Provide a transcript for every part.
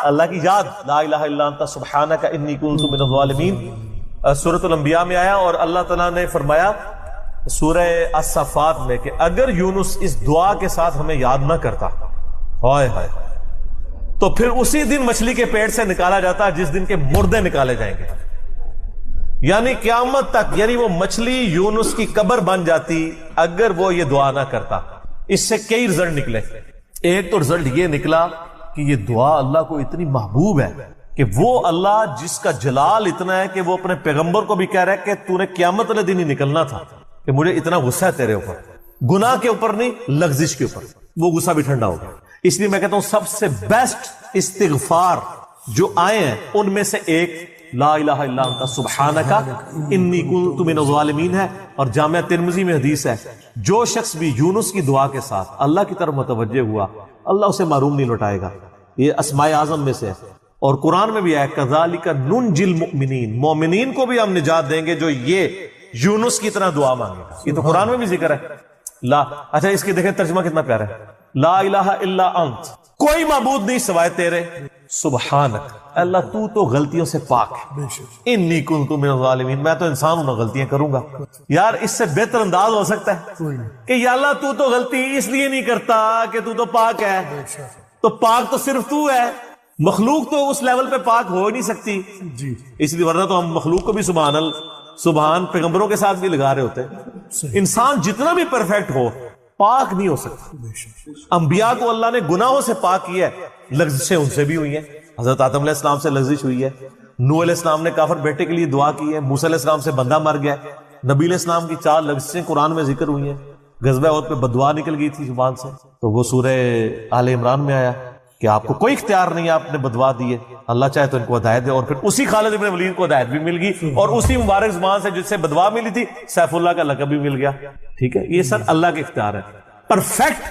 اللہ کی یاد، لا الہ الا انت سبحانک انی کنت من الظالمین، سورۃ الانبیاء میں آیا، اور اللہ تعالیٰ نے فرمایا سورہ الصفات میں کہ اگر یونس اس دعا کے ساتھ ہمیں یاد نہ کرتا، ہائے ہائے، تو پھر اسی دن مچھلی کے پیٹ سے نکالا جاتا جس دن کے مردے نکالے جائیں گے، یعنی قیامت تک، یعنی وہ مچھلی یونس کی قبر بن جاتی اگر وہ یہ دعا نہ کرتا۔ اس سے کئی رزلٹ نکلے۔ ایک تو رزلٹ یہ نکلا کہ یہ دعا اللہ کو اتنی محبوب ہے کہ وہ اللہ جس کا جلال اتنا ہے کہ وہ اپنے پیغمبر کو بھی کہہ رہا ہے کہ تو نے قیامت والے دن ہی نکلنا تھا، کہ مجھے اتنا غصہ ہے تیرے اوپر، گناہ کے اوپر نہیں، لغزش کے اوپر، وہ غصہ بھی ٹھنڈا ہو گیا۔ اس لیے میں کہتا ہوں سب سے بیسٹ استغفار جو آئے ہیں ان میں سے ایک لا الہ الا انت سبحانک انی کنت من الظالمین ہے، اور جامعہ ترمذی میں حدیث ہے جو شخص بھی یونس کی دعا کے ساتھ اللہ کی طرف متوجہ ہوا اللہ اسے محروم نہیں لوٹائے گا۔ یہ اسماء اعظم میں سے ہے، اور قرآن میں بھی ہے کذالک ننجی المؤمنین، مومنین کو بھی ہم نجات دیں گے جو یہ یونس کی طرح دعا مانگے گا۔ یہ تو قرآن میں بھی ذکر ہے۔ لا اچھا اس کی دیکھیں ترجمہ کتنا پیارا ہے، لا الہ الا انت، کوئی معبود نہیں سوائے تیرے، سبحانک، اللہ تو غلطیوں سے پاک ہے، انی کنت من الظالمین، میں تو انسان ہوں نا، غلطیاں کروں گا۔ یار اس سے بہتر انداز ہو سکتا ہے کہ یا اللہ تو غلطی اس لیے نہیں کرتا کہ تو پاک ہے، تو پاک تو صرف تو ہے، مخلوق تو اس لیول پہ پاک ہو نہیں سکتی، اس لیے ورنہ تو ہم مخلوق کو بھی سبحان پیغمبروں کے ساتھ بھی لگا رہے ہوتے ہیں۔ انسان جتنا بھی پرفیکٹ ہو پاک نہیں ہو سکتا۔ انبیاء کو اللہ نے گناہوں سے پاک کیا ہے، لغزشیں ان سے بھی ہوئی ہیں، حضرت آدم علیہ السلام سے لغزش ہوئی ہے، نوح علیہ السلام نے کافر بیٹے کے لیے دعا کی ہے، موسیٰ علیہ السلام سے بندہ مر گیا، نبی علیہ السلام کی 4 لغزشیں قرآن میں ذکر ہوئی ہیں، غزوہ احد پہ بددعا نکل گئی تھی زبان سے، تو وہ سورہ آل عمران میں آیا کہ آپ کو کوئی اختیار نہیں، آپ نے بددعا دی ہے، اللہ چاہے تو ان کو ہدایت دے، اور پھر اسی خالد ابن ولید کو ہدایت بھی مل گئی، اور اسی مبارک زبان سے جس سے بددعا ملی تھی سیف اللہ کا لقب بھی مل گیا۔ ٹھیک ہے، یہ سب اللہ کے اختیار ہے۔ پرفیکٹ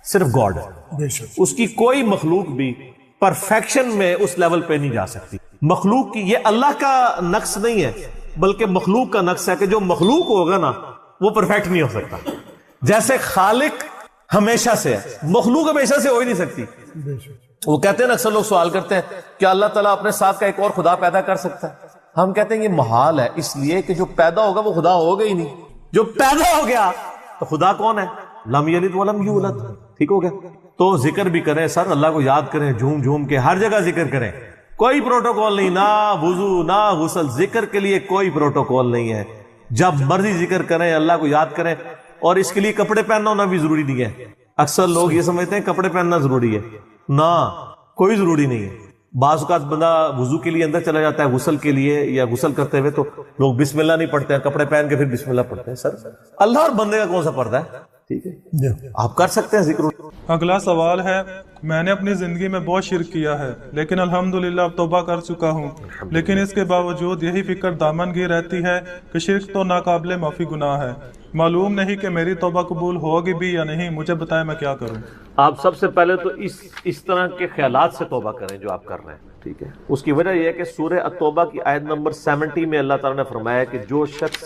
صرف گاڈ ہے، اس کی کوئی مخلوق بھی پرفیکشن میں اس لیول پہ نہیں جا سکتی۔ مخلوق کی یہ اللہ کا نقص نہیں ہے بلکہ مخلوق کا نقص ہے کہ جو مخلوق ہوگا نا وہ پرفیکٹ نہیں ہو سکتا۔ جیسے خالق ہمیشہ سے ہے، مخلوق ہمیشہ سے ہو ہی نہیں سکتی۔ وہ کہتے ہیں نا، اکثر لوگ سوال کرتے ہیں کہ اللہ تعالیٰ اپنے ساتھ کا ایک اور خدا پیدا کر سکتا ہے؟ ہم کہتے ہیں یہ محال ہے، اس لیے کہ جو پیدا ہوگا وہ خدا ہوگا ہی نہیں۔ جو پیدا ہو گیا تو خدا کون ہے؟ لم یلد ولم یولد۔ ٹھیک ہو گیا؟ تو ذکر بھی کریں سر، اللہ کو یاد کریں، جھوم جھوم کے ہر جگہ ذکر کریں، کوئی پروٹوکول نہیں، نہ وضو نہ غسل، ذکر کے لیے کوئی پروٹوکول نہیں ہے، جب مرضی ذکر کریں، اللہ کو یاد کریں، اور اس کے لیے کپڑے پہننا ہونا بھی ضروری نہیں ہے۔ اکثر لوگ یہ سمجھتے ہیں کپڑے پہننا ضروری ہے، نہ کوئی ضروری نہیں ہے۔ بعض اوقات بندہ وضو کے لیے اندر چلا جاتا ہے غسل کے لیے یا غسل کرتے ہوئے، تو لوگ بسم اللہ نہیں پڑھتے ہیں، کپڑے پہن کے پھر بسم اللہ پڑھتے ہیں۔ سر اللہ اور بندے کا کون سا پردہ ہے؟ ٹھیک ہے، آپ کر سکتے ہیں ذکر۔ اگلا سوال ہے، میں نے اپنی زندگی میں بہت شرک کیا ہے لیکن الحمدللہ اب توبہ کر چکا ہوں، لیکن اس کے باوجود یہی فکر دامن گیر رہتی ہے کہ شرک تو ناقابل معافی گناہ ہے، معلوم نہیں کہ میری توبہ قبول ہوگی بھی یا نہیں، مجھے بتائیں میں کیا کروں۔ آپ سب سے پہلے تو اس طرح کے خیالات سے توبہ کریں جو آپ کر رہے ہیں، ٹھیک ہے۔ اس کی وجہ یہ ہے کہ سورہ التوبہ کی آیت نمبر 70 میں اللہ تعالیٰ نے فرمایا کہ جو شخص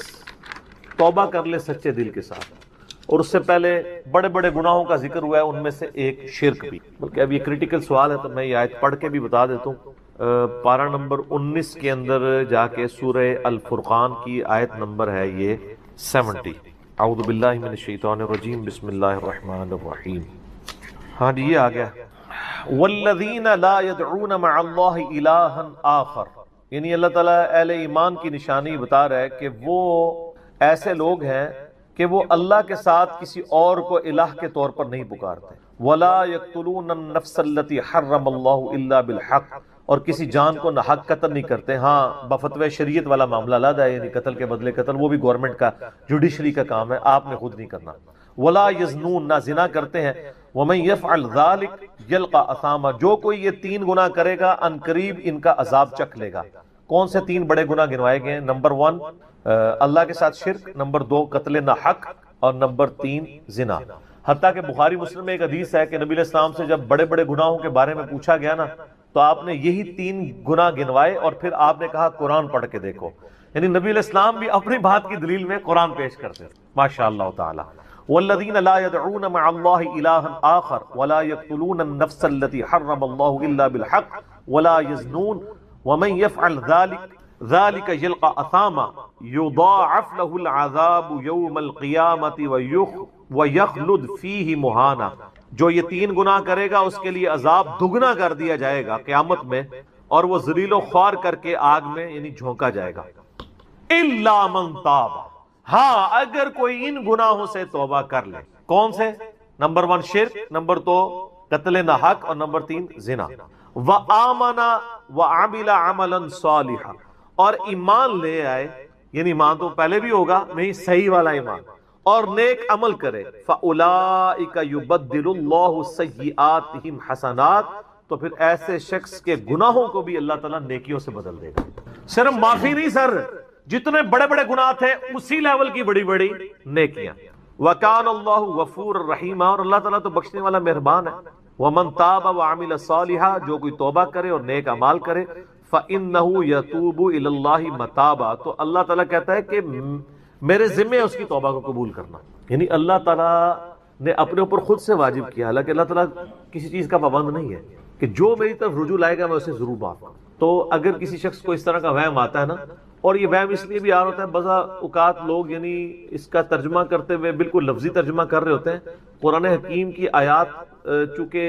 توبہ کر لے سچے دل کے ساتھ، اور اس سے پہلے بڑے بڑے گناہوں کا ذکر ہوا ہے، ان میں سے ایک شرک بھی، بلکہ اب یہ کریٹیکل سوال ہے تو میں یہ آیت پڑھ کے بھی بتا دیتا ہوں۔ پارہ نمبر 19 کے اندر جا کے سورہ الفرقان کی آیت نمبر ہے یہ 70۔ اعوذ باللہ من الشیطان الرجیم، بسم اللہ الرحمن الرحیم۔ ہاں جی یہ آ گیا، والذین لا يدعون مع اللہ الہا آخر، یعنی اللہ تعالیٰ اہل ایمان کی نشانی بتا رہا ہے کہ وہ ایسے لوگ ہیں کہ وہ اللہ کے ساتھ کسی اور کو الہ کے طور پر نہیں پکارتے، وَلَا يَقْتُلُونَ النَّفْسَ الَّتِي حَرَّمَ اللَّهُ إِلَّا بِالْحَقِّ، اور کسی جان کو ناحق قتل نہیں کرتے۔ ہاں بفتوی شریعت والا معاملہ علیحدہ ہے، یعنی قتل کے بدلے قتل، وہ بھی گورنمنٹ کا جوڈیشری کا کام ہے، آپ نے خود نہیں کرنا۔ وَلَا يَزْنُونَ، نہ زنا کرتے ہیں۔ وَمَن يَفْعَلْ ذَلِكَ يَلْقَى أَثَامًا، جو کوئی یہ 3 گناہ کرے گا ان قریب ان کا عذاب چکھ لے گا۔ کون سے 3 بڑے گناہ گنوائے گئے ہیں؟ نمبر 1 اللہ کے ساتھ شرک، نمبر 2 قتل ناحق، اور نمبر 3 زنا۔ حتیٰ کہ بخاری مسلم میں ایک حدیث ہے کہ نبی علیہ السلام سے جب بڑے بڑے گناہوں کے بارے میں پوچھا گیا نا تو آپ نے یہی 3 گناہ گنوائے، اور پھر آپ نے کہا قرآن پڑھ کے دیکھو، یعنی نبی علیہ السلام بھی اپنی بات کی دلیل میں قرآن پیش کرتے ہیں، ماشاء اللہ تعالی۔ والذین لا يدعون مع اللہ الہا آخر ولا يقتلون النفس التي حرم اللہ الا بالحق ولا يزنون ومن يفعل ذلك يلقى اثاما يضاعف له العذاب يوم القيامة ويخلد فيه مهانا. جو یہ 3 گناہ کرے گا اس کے لیے عذاب دگنا کر دیا جائے گا قیامت میں، اور وہ ذلیل و خوار کر کے آگ میں یعنی جھونکا جائے گا. الا من تاب، ہاں اگر کوئی ان گناہوں سے توبہ کر لے. کون سے؟ نمبر 1 شرک، نمبر 2 قتل نہ حق، اور نمبر 3 زنا. وآمن وعمل عملا صالحا، اور ایمان لے آئے، یعنی ایمان تو پہلے بھی ہوگا نہیں، صحیح والا ایمان، اور نیک عمل کرے. فاولئک یبدل اللہ سیئاتہم حسنات، تو پھر ایسے شخص کے گناہوں کو بھی اللہ تعالیٰ نیکیوں سے بدل دے گا. صرف معافی نہیں سر، جتنے بڑے بڑے گناہ تھے اسی لیول کی بڑی بڑی نیکیاں. وَكَانَ اللَّهُ غَفُورًا رَحِيمًا، اور اللہ تعالیٰ تو بخشنے والا مہربان ہے. وَمَن تَابَ وَعَمِلَ صَالِحًا، جو کوئی توبہ کرے اور نیک اعمال کرے، فَإِنَّهُ يَتُوبُ إِلَى اللَّهِ مَتَابًا، تو اللہ تعالیٰ کہتا ہے کہ میرے ذمہ ہے اس کی توبہ کو قبول کرنا. یعنی اللہ تعالیٰ نے اپنے اوپر خود سے واجب کیا، حالانکہ اللہ تعالیٰ کسی چیز کا پابند نہیں ہے کہ جو میری طرف رجوع لائے گا میں اسے ضرور معاف کروں. تو اگر کسی شخص کو اس طرح کا وہم آتا ہے نا، اور یہ وہم اس لیے بھی آ رہا ہوتا ہے، بعض اوقات لوگ یعنی اس کا ترجمہ کرتے ہوئے بالکل لفظی ترجمہ کر رہے ہوتے ہیں. قرآن حکیم کی آیات چونکہ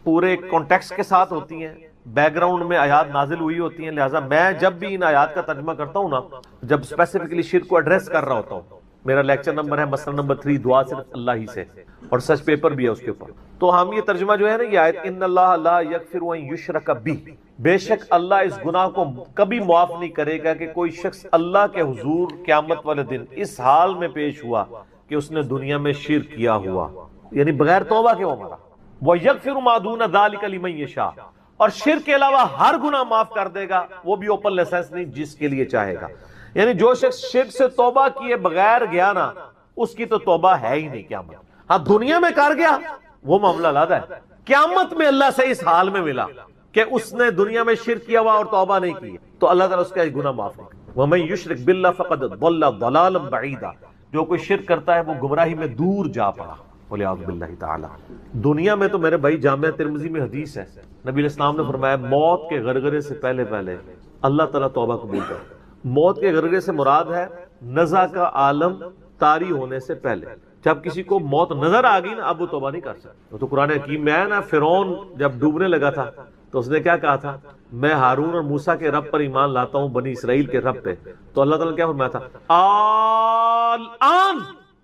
پورے کانٹیکسٹ کے ساتھ ہوتی ہیں، بیک گراؤنڈ میں آیات نازل ہوئی ہوتی ہیں، لہٰذا میں جب بھی ان آیات کا ترجمہ کرتا ہوں نا، جب اسپیسیفکلی شرک کو ایڈریس کر رہا ہوتا ہوں، میرا لیکچر نمبر ہے مسئلہ نمبر 3 دعا صرف اللہ ہی سے، اور سچ پیپر بھی ہے اس کے اوپر، تو ہم یہ ترجمہ جو ہے نا یہ آیت ان اللہ لا یغفر ان یشرک بہ، بے شک اللہ اس گناہ کو کبھی معاف نہیں کرے گا کہ کوئی شخص اللہ کے حضور قیامت والے دن اس حال میں پیش ہوا کہ اس نے دنیا میں شرک کیا ہوا، یعنی بغیر توبہ کے وہ مرا. وَيَغْفِرُ مَا دُونَ ذَلِكَ لِمَن يَشَاءُ، اور شرک کے علاوہ ہر گناہ معاف کر دے گا، وہ بھی اوپن لائسنس نہیں، جس کے لیے چاہے گا. یعنی جو شخص شرک سے توبہ کیے بغیر گیا نا، اس کی تو توبہ ہے ہی نہیں قیامت. ہاں دنیا میں کر گیا وہ معاملہ علیحدہ ہے، قیامت میں اللہ سے اس حال میں ملا کہ اس نے دنیا میں شرک کیا ہوا اور توبہ نہیں کی، تو اللہ تعالیٰ اس کا گناہ معاف نہیں. وَمَن يُشْرِكْ بِاللَّهِ فَقَدْ ضَلَّ ضَلَالًا بَعِيدًا، جو کوئی شرک کرتا ہے وہ گمراہی میں دور جا پڑا. وَلِعَوْذُ بِاللَّهِ تَعَالَى. دنیا میں تو میرے بھائی جامعہ ترمذی میں حدیث ہے، نبی علیہ السلام نے فرمایا موت کے غرغرے سے پہلے اللہ تعالیٰ توبہ قبول کرتا. موت کے غرغرے سے مراد ہے نزع کا عالم طاری ہونے سے پہلے. جب کسی کو موت نظر آ گئی نا، اب وہ توبہ نہیں کر سکتا. تو قرآن حکیم میں ہے نا، فرعون جب ڈوبنے لگا تھا تو اس نے کیا کہا تھا، میں ہارون اور موسیٰ کے رب پر ایمان لاتا ہوں، بنی اسرائیل کے رب پہ. تو اللہ تعالیٰ نے کیا فرمایا تھا، الآن،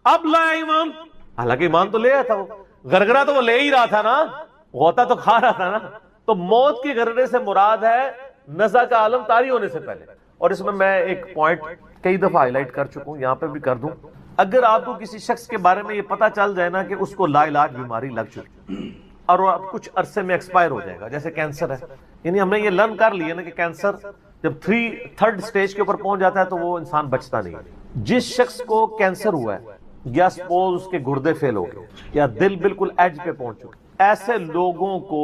اب لایا ایمان. حالانکہ ایمان تو لے آیا تھا، وہ غرغرہ تو وہ لے ہی رہا تھا نا، غوطہ تو کھا رہا تھا نا. تو موت کے غرغرے سے مراد ہے نزع کا عالم طاری ہونے سے پہلے. اور اس میں ایک پوائنٹ کئی دفعہ ہائی لائٹ کر چکا ہوں، یہاں پہ بھی کر دوں. اگر آپ کو کسی شخص کے بارے میں یہ پتا چل جائے نا کہ اس کو لا علاج بیماری لگ چکی اور وہ اب کچھ عرصے میں ایکسپائر ہو جائے گا، جیسے کینسر ہے، یعنی ہم نے یہ لرن کر لیا نا کہ کینسر جب 3rd سٹیج کے اوپر پہنچ جاتا ہے تو وہ انسان بچتا نہیں ہے. جس شخص کو کینسر ہوا ہے، یا سپوز اس کے گردے فیل ہو گئے، یا دل بالکل ایج پہ پہنچ چکے، ایسے لوگوں کو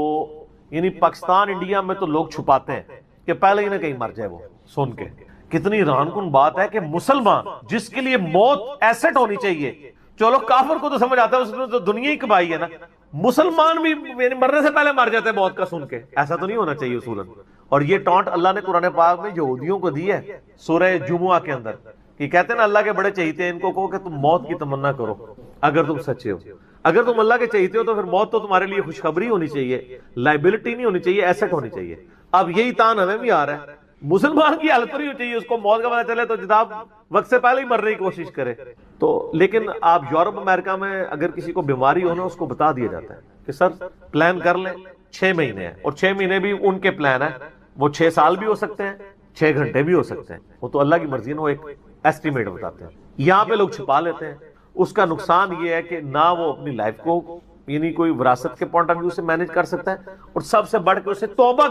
یعنی پاکستان انڈیا میں تو لوگ چھپاتے ہیں کہ پہلے ہی نہ کہیں مر جائے. وہ سن کے کتنی حیران کن بات ہے کہ مسلمان جس کے لیے موت ایسٹ ہونی چاہیے، چلو کافر کو تو سمجھ آتا ہے، اس نے تو دنیا ہی کمائی ہے نا، مسلمان بھی یعنی مرنے سے پہلے مر جاتے ہیں موت کا سن کے. ایسا تو نہیں ہونا چاہیے اصولاً. اور یہ ٹانٹ اللہ نے قرآن پاک میں یہودیوں کو دی ہے سورہ جمعہ کے اندر، کہ کہتے ہیں نا اللہ کے بڑے چہیتے ہیں، ان کو کہو کہ تم موت کی تمنا کرو اگر تم سچے ہو. اگر تم اللہ کے چہیتے ہو تو پھر موت تو تمہارے لیے خوشخبری ہونی چاہیے، لائبلٹی نہیں ہونی چاہیے، ایسٹ ہونی چاہیے. اب یہی تان ہمیں بھی آ رہا ہے، مسلمان کی حالت نہیں ہونی چاہیے، اس کو موت کا پتہ چلے تو جناب وقت سے پہلے ہی مرنے کی کوشش کرے. تو لیکن آپ یورپ امریکہ میں اگر کسی کو بیماری ہو نا، اس کو بتا دیا جاتا ہے کہ سر پلان کر لیں 6 مہینے ہیں، اور 6 مہینے بھی ان کے پلان ہے، وہ 6 سال بھی ہو سکتے ہیں، 6 گھنٹے بھی ہو سکتے ہیں، وہ تو اللہ کی مرضی ہے، وہ ایک ایسٹیمیٹ بتاتے ہیں. یہاں پہ لوگ چھپا لیتے ہیں. اس کا نقصان یہ ہے کہ نہ وہ اپنی لائف کو یعنی کوئی وراثت کے پوائنٹ آف ویو سے مینج کر سکتا ہے، اور سب سے بڑھ کے اسے توبہ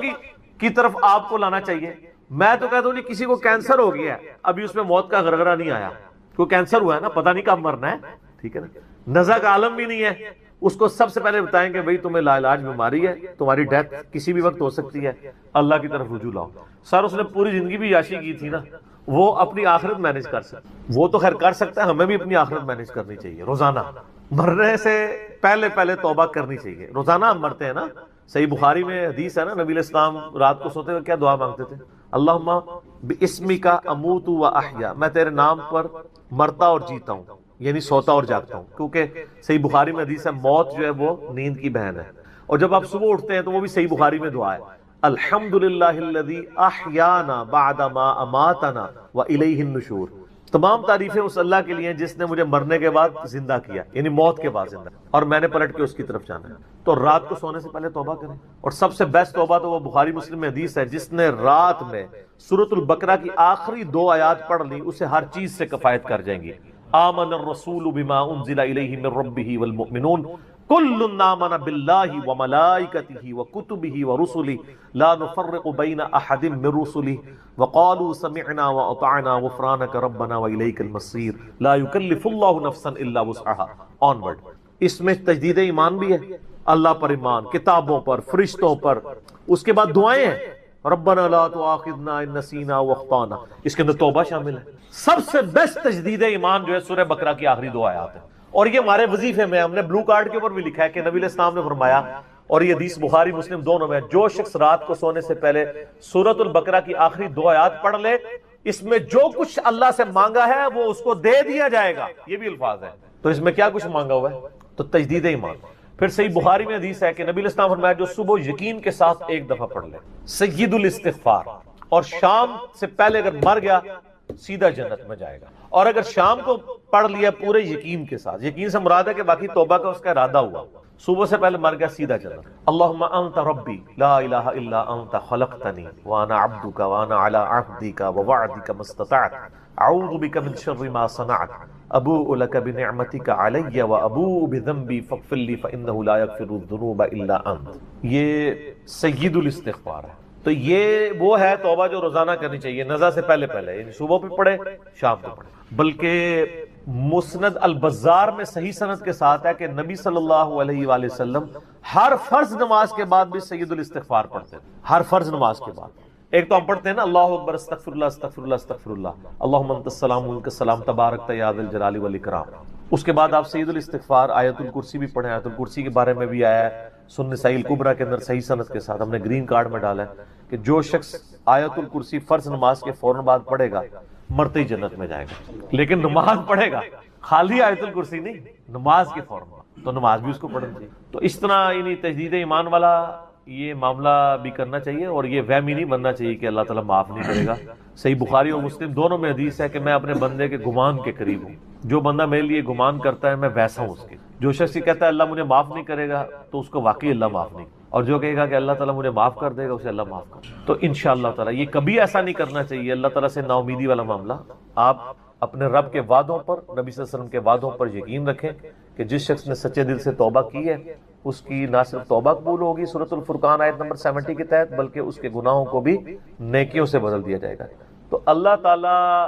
کی طرف آپ کو لانا چاہیے. میں تو کہتا ہوں جی کسی کو کینسر ہو گیا ہے، ابھی اس میں موت کا غرغرہ نہیں آیا، کوئی کینسر ہوا ہے نا، پتہ نہیں کب مرنا ہے، ٹھیک ہے نا، نزع کا عالم بھی نہیں ہے، اس کو سب سے پہلے بتائیں کہ بھئی تمہیں لا علاج بیماری ہے، تمہاری ڈیتھ کسی بھی وقت ہو سکتی ہے، اللہ کی طرف رجوع لاؤ. سر اس نے پوری زندگی بھی عیاشی کی تھی نا، وہ اپنی آخرت مینج کر سکتا، وہ تو خیر کر سکتا ہے، ہمیں بھی اپنی آخرت مینج کرنی چاہیے. روزانہ مرنے سے پہلے توبہ کرنی چاہیے. روزانہ ہم مرتے ہیں نا، صحیح بخاری میں حدیث ہے نا، نبی علیہ السلام رات کو سوتے ہوئے کیا دعا مانگتے تھے؟ اللہم باسمک اموت و احیا، میں تیرے نام پر مرتا اور جیتا ہوں، یعنی سوتا اور جاگتا ہوں، کیونکہ صحیح بخاری میں حدیث ہے موت جو ہے وہ نیند کی بہن ہے۔ اور جب آپ صبح اٹھتے ہیں تو وہ بھی صحیح بخاری میں دعا ہے، الحمدللہ الذی احیانا بعد ما اماتنا والیہ النشور۔ تمام تعریفیں اس اللہ کے لیے ہیں جس نے مجھے مرنے کے بعد زندہ کیا، یعنی موت کے بعد زندہ، اور میں نے پلٹ کے اس کی طرف جانا ہے۔ تو رات کو سونے سے پہلے توبہ کریں، اور سب سے بیسٹ توبہ تو وہ بخاری مسلم میں حدیث ہے، جس نے رات میں سورۃ البقرہ کی آخری 2 آیات پڑھ لی اسے ہر چیز سے کفایت کر جائیں گی۔ آمن الرسول بما انزل الیہ من ربہ والمؤمنون کل آمن باللہ وملائکتہ وکتبہ ورسلہ لا نفرق بین احد من رسلہ وقالوا سمعنا واطعنا غفرانک ربنا والیک المصیر لا یکلف اللہ نفسا الا وسعها۔ آنورڈ، اس میں تجدید ایمان بھی ہے، اللہ پر ایمان، کتابوں پر، فرشتوں پر، اس کے بعد دعائیں ہیں، ربنا لا تؤاخذنا ان نسینا واخطانا، اس کے اندر توبہ شامل ہے۔ سب سے بیسٹ تجدید ایمان جو ہے سورہ بقرہ کی آخری 2 آیات ہیں، اور یہ ہمارے وظیفے میں ہم نے بلو کارڈ کے اوپر بھی لکھا ہے کہ نبی علیہ السلام نے فرمایا، اور یہ حدیث بخاری مسلم دونوں میں، جو شخص رات کو سونے سے پہلے سورۃ البقرہ کی آخری 2 آیات پڑھ لے، اس میں جو کچھ اللہ سے مانگا ہے وہ اس کو دے دیا جائے گا، یہ بھی الفاظ ہے۔ تو اس میں کیا کچھ مانگا ہوا ہے؟ تو تجدید ایمان۔ پھر صحیح بخاری میں حدیث ہے کہ نبی علیہ السلام فرمایا جو صبح یقین کے ساتھ ایک دفعہ پڑھ لے سید الاستغفار، اور شام سے پہلے اگر مر گیا سیدھا جنت میں جائے گا، اور اگر شام کو پڑھ لیا پورے یقین کے ساتھ، یقین سے مراد ہے کہ باقی توبہ کا اس کا ارادہ ہوا، صبح سے پہلے مر گیا سیدھا جنت۔ اللہم انت ربی لا الہ الا انت خلقتنی وانا عبدک وانا علی عہدک ووعدک ما استطعت اعوذ بک من شر ما صنعت ابوء لک بنعمتک علی وابوء بذنبی فاغفر لی فانہ لا یغفر الذنوب الا انت۔ یہ سید الاستغفار ہے۔ تو یہ وہ ہے توبہ جو روزانہ کرنی چاہیے، نزا سے پہلے پہلے، یعنی صبح بھی پڑھے شام کو پڑھے۔ بلکہ مسند البزار میں صحیح سند کے ساتھ ہے کہ نبی صلی اللہ علیہ وآلہ وسلم ہر فرض نماز کے بعد بھی سید الاستغفار پڑھتے ہیں، ہر فرض نماز کے بعد۔ ایک تو ہم پڑھتے ہیں نا اللہ اکبر استغفر اللہ استغفر اللہ استغفر اللہ اللہم انت السلام و منک السلام تبارک یا ذا الجلال والاکرام، اس کے بعد آپ سید الاستغفار آیت الکرسی بھی پڑھیں، آیت الکرسی کے بارے میں بھی آیا ہے سنن نسائی الکبریٰ کے اندر صحیح سند کے ساتھ، ہم نے گرین کارڈ میں ڈالا ہے کہ جو شخص آیت الکرسی فرض نماز کے فوراً بعد پڑھے گا مرتے ہی جنت میں جائے گا، لیکن نماز پڑھے گا، خالی آیت الکرسی نہیں، نماز کے فوراً بعد، تو نماز بھی اس کو پڑھنی چاہیے۔ تو اس طرح یعنی تجدید ایمان والا یہ معاملہ بھی کرنا چاہیے، اور یہ وہمی نہیں بننا چاہیے کہ اللہ تعالیٰ معاف نہیں کرے گا۔ صحیح بخاری اور مسلم دونوں میں حدیث ہے کہ میں اپنے بندے کے گمان کے قریب ہوں، جو بندہ میرے لیے گمان کرتا ہے میں ویسا ہوں اس کے۔ جو شخص یہ کہتا ہے اللہ مجھے معاف نہیں کرے گا تو اس کو واقعی اللہ معاف نہیں، اور جو کہے گا کہ اللہ تعالیٰ مجھے معاف کر دے گا اسے اللہ معاف کر دے گا۔ تو انشاءاللہ تعالیٰ یہ کبھی ایسا نہیں کرنا چاہیے اللہ تعالیٰ سے نا امیدی والا معاملہ۔ آپ اپنے رب کے وعدوں پر، نبی صلی اللہ علیہ وسلم کے وعدوں پر یقین رکھیں کہ جس شخص نے سچے دل سے توبہ کی ہے اس کی نہ صرف توبہ قبول ہوگی سورۃ الفرقان آیت نمبر 70 کے تحت، بلکہ اس کے گناہوں کو بھی نیکیوں سے بدل دیا جائے گا۔ تو اللہ تعالیٰ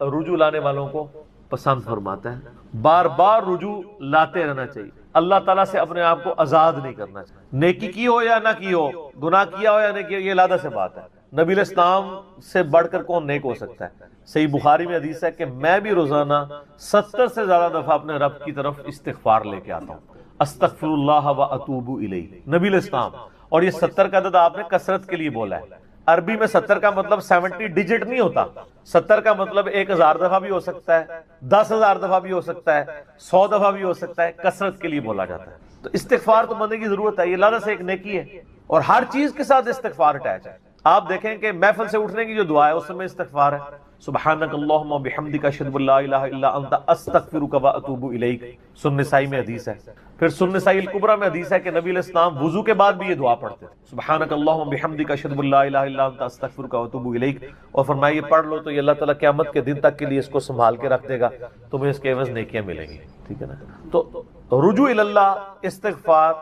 رجوع لانے والوں کو پسند فرماتا ہے، بار بار رجوع لاتے رہنا چاہیے، اللہ تعالیٰ سے اپنے آپ کو آزاد نہیں کرنا چاہیے، نیکی کی ہو یا نہ کی ہو، گناہ کیا ہو یا نہیں کیا، یہ علیحدہ سے بات ہے۔ نبی علیہ السلام سے بڑھ کر کون نیک ہو سکتا ہے؟ صحیح بخاری میں حدیث ہے کہ میں بھی روزانہ 70 سے زیادہ دفعہ اپنے رب کی طرف استغفار لے کے آتا ہوں، استغفر اللہ و اتوب الیہ، نبی علیہ السلام۔ اور یہ 70 کا عدد آپ نے کثرت کے لیے بولا ہے، عربی میں 70 کا مطلب 70 ڈیجٹ نہیں ہوتا، 70 کا مطلب 1000 دفعہ بھی ہو سکتا ہے، 10,000 دفعہ بھی ہو سکتا ہے، 100 دفعہ بھی ہو سکتا ہے، کثرت کے لیے بولا جاتا ہے۔ تو استغفار تو بندے کی ضرورت ہے، یہ اللہ سے ایک نیکی ہے، اور ہر چیز کے ساتھ استغفار اٹیچ ہے۔ آپ دیکھیں کہ محفل سے اٹھنے کی جو دعا ہے اس میں استغفار ہے، سبحانک اللہم وبحمدک اشہد ان لا الہ الا انت استغفرک واتوب الیک، سنن نسائی میں حدیث ہے۔ پھر سنن نسائی الکبریٰ میں حدیث ہے کہ نبی علیہ السلام وضو کے بعد بھی یہ دعا پڑھتے تھے، سبحانک اللہم وبحمدک اشہد ان لا الہ الا انت استغفرک واتوب الیک، اور فرمایا یہ پڑھ لو تو یہ اللہ تعالیٰ قیامت کے دن تک کے لیے اس کو سنبھال کے رکھ دے گا، تمہیں اس کے عوض نیکیاں ملیں گی، ٹھیک ہے نا۔ تو رجوع اللہ، استغفار،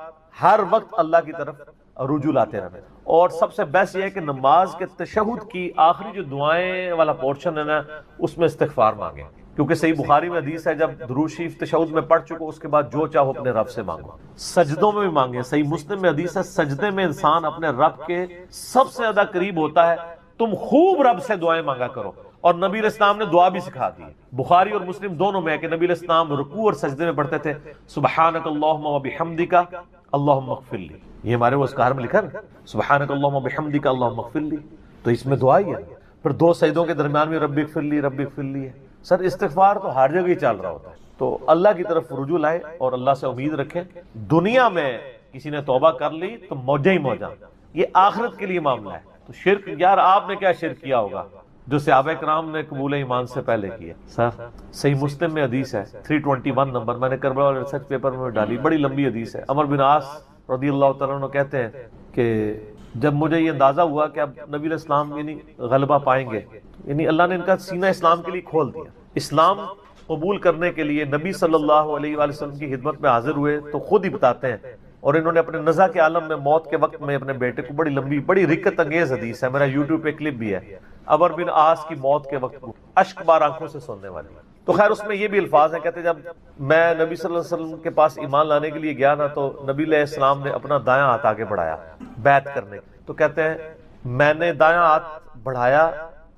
ہر وقت اللہ کی طرف رجوع لاتے رہنا۔ اور سب سے بیسٹ یہ ہے کہ نماز کے تشہد کی آخری جو دعائیں والا پورشن ہے نا اس میں استغفار مانگیں، کیونکہ صحیح بخاری میں حدیث ہے جب درود شریف تشہد میں پڑھ چکو اس کے بعد جو چاہو اپنے رب سے مانگو، سجدوں میں بھی مانگیں۔ صحیح مسلم میں حدیث ہے سجدے میں انسان اپنے رب کے سب سے زیادہ قریب ہوتا ہے، تم خوب رب سے دعائیں مانگا کرو، اور نبی علیہ السلام نے دعا بھی سکھا دی۔ بخاری اور مسلم دونوں میں ہے کہ نبی علیہ السلام رکوع اور سجدے میں پڑھتے تھے سبحانک اللہم وبحمدک اللہم اغفر لی، یہ ہمارے وہ اذکار میں لکھا نا سبحانک اللہم و بحمدک اللہم اغفر لی، تو اس میں دعا ہی ہے۔ پھر 2 سجدوں کے درمیان میں رب اغفر لی رب اغفر لی ہے۔ سر استغفار تو ہر جگہ ہی چل رہا ہوتا ہے، تو اللہ کی طرف رجوع لائے اور اللہ سے امید رکھیں۔ دنیا میں کسی نے توبہ کر لی تو موجہ ہی موجہ، یہ آخرت کے لیے معاملہ ہے۔ تو شرک، یار آپ نے کیا شرک کیا ہوگا جو صحابہ کرام نے قبول ایمان سے پہلے کیا؟ سر صحیح مسلم میں حدیث ہے 321 نمبر، میں نے کربلا والے ریسرچ پیپر میں ڈالی، بڑی لمبی حدیث ہے۔ عمر بن عاص رضی اللہ تعالیٰ عنہ کہتے ہیں کہ جب مجھے یہ اندازہ ہوا کہ اب نبی علیہ السلام یعنی غلبہ پائیں گے، یعنی اللہ نے ان کا سینہ اسلام کے لیے کھول دیا، اسلام قبول کرنے کے لیے نبی صلی اللہ علیہ وآلہ وسلم کی خدمت میں حاضر ہوئے، تو خود ہی بتاتے ہیں، اور انہوں نے اپنے نزع کے عالم میں موت کے وقت میں اپنے بیٹے کو، بڑی لمبی بڑی رکت انگیز حدیث ہے، میرا یوٹیوب پہ کلپ بھی ہے، عمر بن عاص کی موت کے وقت اشک بار آنکھوں سے سننے والی۔ تو خیر اس میں یہ بھی الفاظ ہیں، کہتے ہیں جب میں نبی صلی اللہ علیہ وسلم کے پاس ایمان لانے کے لیے گیا نا، تو نبی علیہ السلام نے اپنا دایاں ہاتھ آگے بڑھایا بیعت کرنے، تو کہتے ہیں میں نے دایاں ہاتھ بڑھایا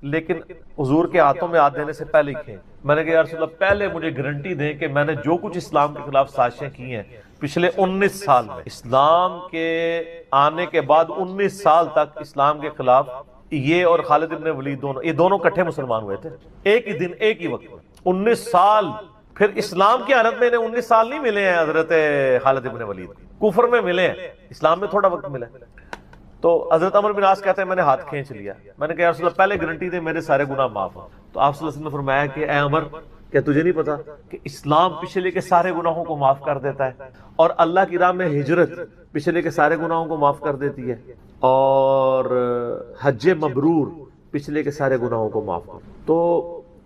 لیکن حضور کے ہاتھوں میں ہاتھ دینے سے پہلے ہی میں نے کہا یا رسول اللہ پہلے مجھے گارنٹی دیں کہ میں نے جو کچھ اسلام کے خلاف سازشیں کی ہیں پچھلے 19 سال میں، اسلام کے آنے کے بعد 19 سال تک اسلام کے خلاف یہ اور خالد ابن ولید یہ دونوں کٹھے مسلمان ہوئے تھے، ایک ہی دن ایک ہی وقت میں 19 سال۔ پھر اسلام کی حالت میں انہیں 19 سال نہیں ملے ہیں حضرت خالد ابن ولید، کفر میں ملے ہیں، اسلام میں تھوڑا وقت ملا۔ تو حضرت عمر بن عاص کہتے ہیں میں نے ہاتھ کھینچ لیا، میں نے کہا یا رسول اللہ پہلے گارنٹی دے میرے سارے گناہ معاف ہوں۔ تو آپ صلی اللہ علیہ وسلم نے فرمایا کہ اے عمر، کیا تجھے نہیں پتا کہ اسلام پچھلے کے سارے گناہوں کو معاف کر دیتا ہے، اور اللہ کی راہ میں ہجرت پچھلے کے سارے گناہوں کو معاف کر دیتی ہے، اور حج مبرور پچھلے کے سارے گناہوں کو معاف کر۔ تو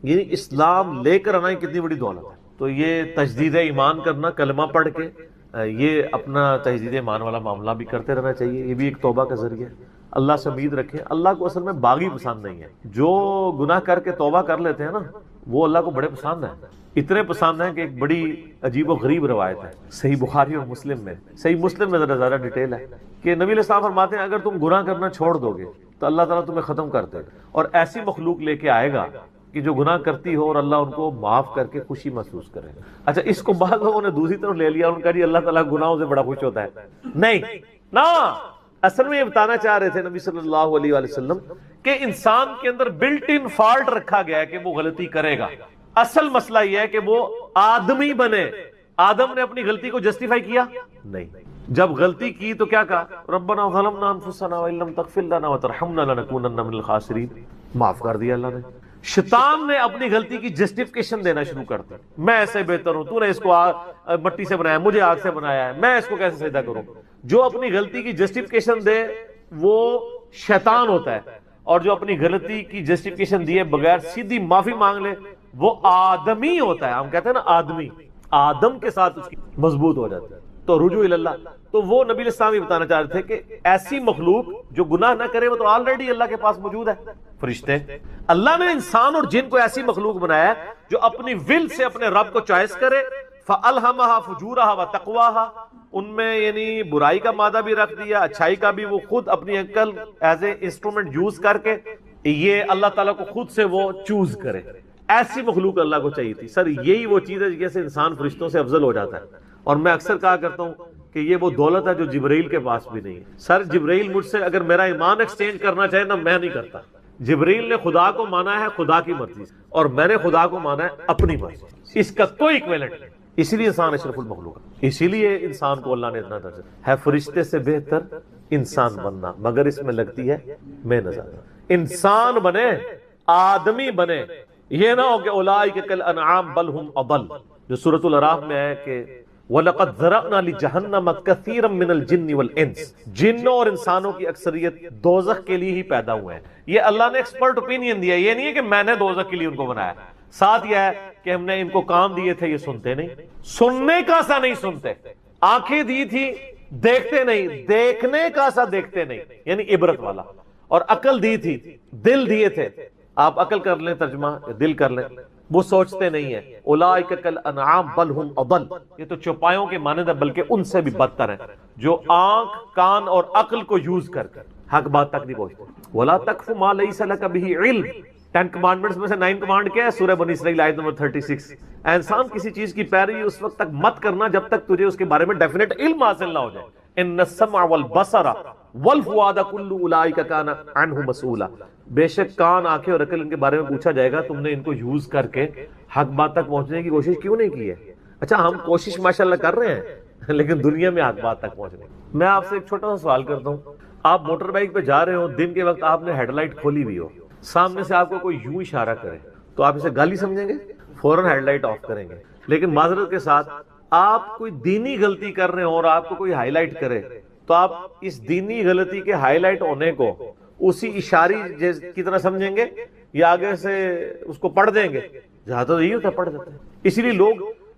یہ اسلام لے کر آنا کتنی بڑی دولت ہے۔ تو یہ تجدید ایمان کرنا، کلمہ پڑھ کے یہ اپنا تجدید ایمان والا معاملہ بھی کرتے رہنا چاہیے، یہ بھی ایک توبہ کا ذریعہ ہے۔ اللہ سے امید رکھیں، اللہ کو اصل میں باغی پسند نہیں ہے، جو گناہ کر کے توبہ کر لیتے ہیں نا وہ اللہ کو بڑے پسند ہیں، اتنے پسند ہیں کہ ایک بڑی عجیب و غریب روایت ہے صحیح بخاری اور مسلم میں، صحیح مسلم میں ذرا زیادہ ڈیٹیل ہے کہ نبی علیہ السلام فرماتے ہیں اگر تم گناہ کرنا چھوڑ دو گے تو اللہ تعالیٰ تمہیں ختم کر دے گا، اور ایسی مخلوق لے کے آئے گا کہ جو گناہ کرتی ہو اور اللہ ان کو معاف کر کے خوشی محسوس کرے۔ اچھا اس کو بعض لوگوں نے دوسری طرف لے لیا، ان کا جی اللہ تعالیٰ گناہوں سے بڑا خوش ہوتا ہے، نہیں نا، اصل میں یہ بتانا چاہ رہے تھے نبی صلی اللہ علیہ وآلہ وسلم کہ انسان کے اندر بلٹ ان فالٹ رکھا گیا ہے کہ وہ غلطی کرے گا، اصل مسئلہ یہ ہے کہ وہ آدمی بنے۔ آدم نے اپنی غلطی کو جسٹیفائی کیا نہیں، جب غلطی کی تو کیا کہا ربنا ظلمنا انفسنا وان لم تغفر لنا وترحمنا لنکونن من الخاسرین، معاف کر دیا اللہ نے۔ شیطان نے اپنی غلطی کی جسٹیفیکیشن دینا شروع کر دی، میں ایسے بہتر ہوں، تو نے اس کو مٹی سے بنایا، مجھے آگ سے بنایا ہے، میں اس کو کیسے سجدہ کروں۔ جو اپنی غلطی کی جسٹیفیکیشن دے وہ شیطان ہوتا ہے، اور جو اپنی غلطی کی جسٹیفیکیشن دیے بغیر سیدھی معافی مانگ لے وہ آدمی ہوتا ہے۔ ہم کہتے ہیں نا آدمی، آدم کے ساتھ اس کی مضبوط ہو جاتا ہے۔ تو رجوع اللہ، تو وہ نبی علیہ السلام یہ بتانا چاہ رہے تھے کہ ایسی مخلوق جو گناہ نہ کرے وہ تو آلریڈی اللہ کے پاس موجود ہے، فرشتے۔ اللہ نے انسان اور جن کو ایسی مخلوق بنایا ہے جو اپنی ول سے اپنے رب کو چوائس کرے، فَأَلْهَمَهَا فُجُورَهَا وَتَقْوَاهَا، ان میں یعنی برائی کا مادہ بھی رکھ دیا، اچھائی کا بھی، وہ خود اپنی عقل ایز اے انسٹرومنٹ یوز کر کے یہ اللہ تعالیٰ کو خود سے وہ چوز کرے۔ ایسی مخلوق اللہ کو چاہیے تھی۔ سر یہی وہ چیز ہے جیسے انسان فرشتوں سے افضل ہو جاتا ہے، اور میں اکثر کہا کرتا ہوں کہ یہ وہ دولت ہے جو جبرائیل کے پاس بھی نہیں ہے۔ سر جبرائیل مجھ سے اگر میرا ایمان ایکسچینج کرنا چاہے نا میں نہیں کرتا، جبرائیل نے خدا کو مانا ہے خدا کی مرضی سے، اور میں نے خدا کو مانا ہے اپنی مرضی سے، اس کا کوئی ایکویلنٹ نہیں۔ اسی لیے انسان اشرف المخلوق ہے، اسی لیے انسان کو اللہ نے اتنا درجہ ہے فرشتے سے بہتر انسان بننا، مگر اس میں لگتی ہے محنت۔ انسان بنے، آدمی بنے، یہ نہ ہو کہ اولئک کالانعام بل ہم اضل، جو سورۃ الاعراف میں ہے کہ وَلَقَدْ ذَرَأْنَا لِجَهَنَّمَ كَثِيرًا مِنَ الْجِنِّ وَالْإِنسِ، جنوں اور انسانوں کی اکثریت دوزخ کے لیے ہی پیدا ہوئے ہیں۔ یہ اللہ نے ایکسپرٹ اوپینین دیا، یہ نہیں ہے کہ میں نے دوزخ کے لیے ان کو بنایا۔ ساتھ یہ ہے کہ ہم نے ان کو کام دیے تھے، یہ سنتے نہیں، سننے کا سا نہیں سنتے، آنکھیں دی تھی دیکھتے نہیں، دیکھنے کا سا دیکھتے نہیں، یعنی عبرت والا، اور عقل دی تھی، دل دیے تھے، آپ عقل کر لیں ترجمہ، دل کر لیں، وہ سوچتے نہیں ہیں۔ اولئک کالانعام بل ہم اضل، یہ تو چوپایوں کے مانند ہے بلکہ ان سے بھی بدتر ہیں، جو آنکھ کان اور عقل کو یوز کر حق بات تک نہیں پہنچتے۔ ولا تقف ما لیس لک بہ علم، 10 کمانڈمنٹس میں سے 9 کمانڈ کیا ہے؟ سورہ بنی اسرائیل آیت نمبر 36۔ انسان کسی چیز کی پیروی اس وقت تک مت کرنا جب تک تجھے اس کے بارے میں ڈیفینیٹ علم حاصل نہ ہو جائے۔ ان السمع والبصر والفؤاد کل اولئک کان عنہ مسئولا، بے شک کان، آنکھیں اور عقل ان کے بارے میں پوچھا جائے گا، تم نے ان کو یوز کر کے حق بات تک پہنچنے کی کوشش کیوں نہیں کی ہے؟ اچھا ہم کوشش ماشاءاللہ کر رہے ہیں لیکن دنیا میں حق بات تک پہنچنے کی۔ میں آپ سے ایک چھوٹا سا سوال کرتا ہوں، آپ موٹر بائک پہ جا رہے ہو، دن کے وقت آپ نے ہیڈ لائٹ کھولی ہوئی ہو، سامنے سے آپ کو کوئی یوں اشارہ کرے تو آپ اسے گالی سمجھیں گے؟ فوراً ہیڈ لائٹ آف کریں گے۔ لیکن معذرت کے ساتھ آپ کوئی دینی غلطی کر رہے ہو اور آپ کو کوئی ہائی لائٹ کرے تو آپ اس دینی غلطی کے ہائی لائٹ ہونے کو اسی اشاری کی طرح سمجھیں گے یا آگے سے اس کو پڑھ دیں گے؟ جہاں تو یہی ہوتا ہے، پڑھ دیتے ہیں۔ اسی لیے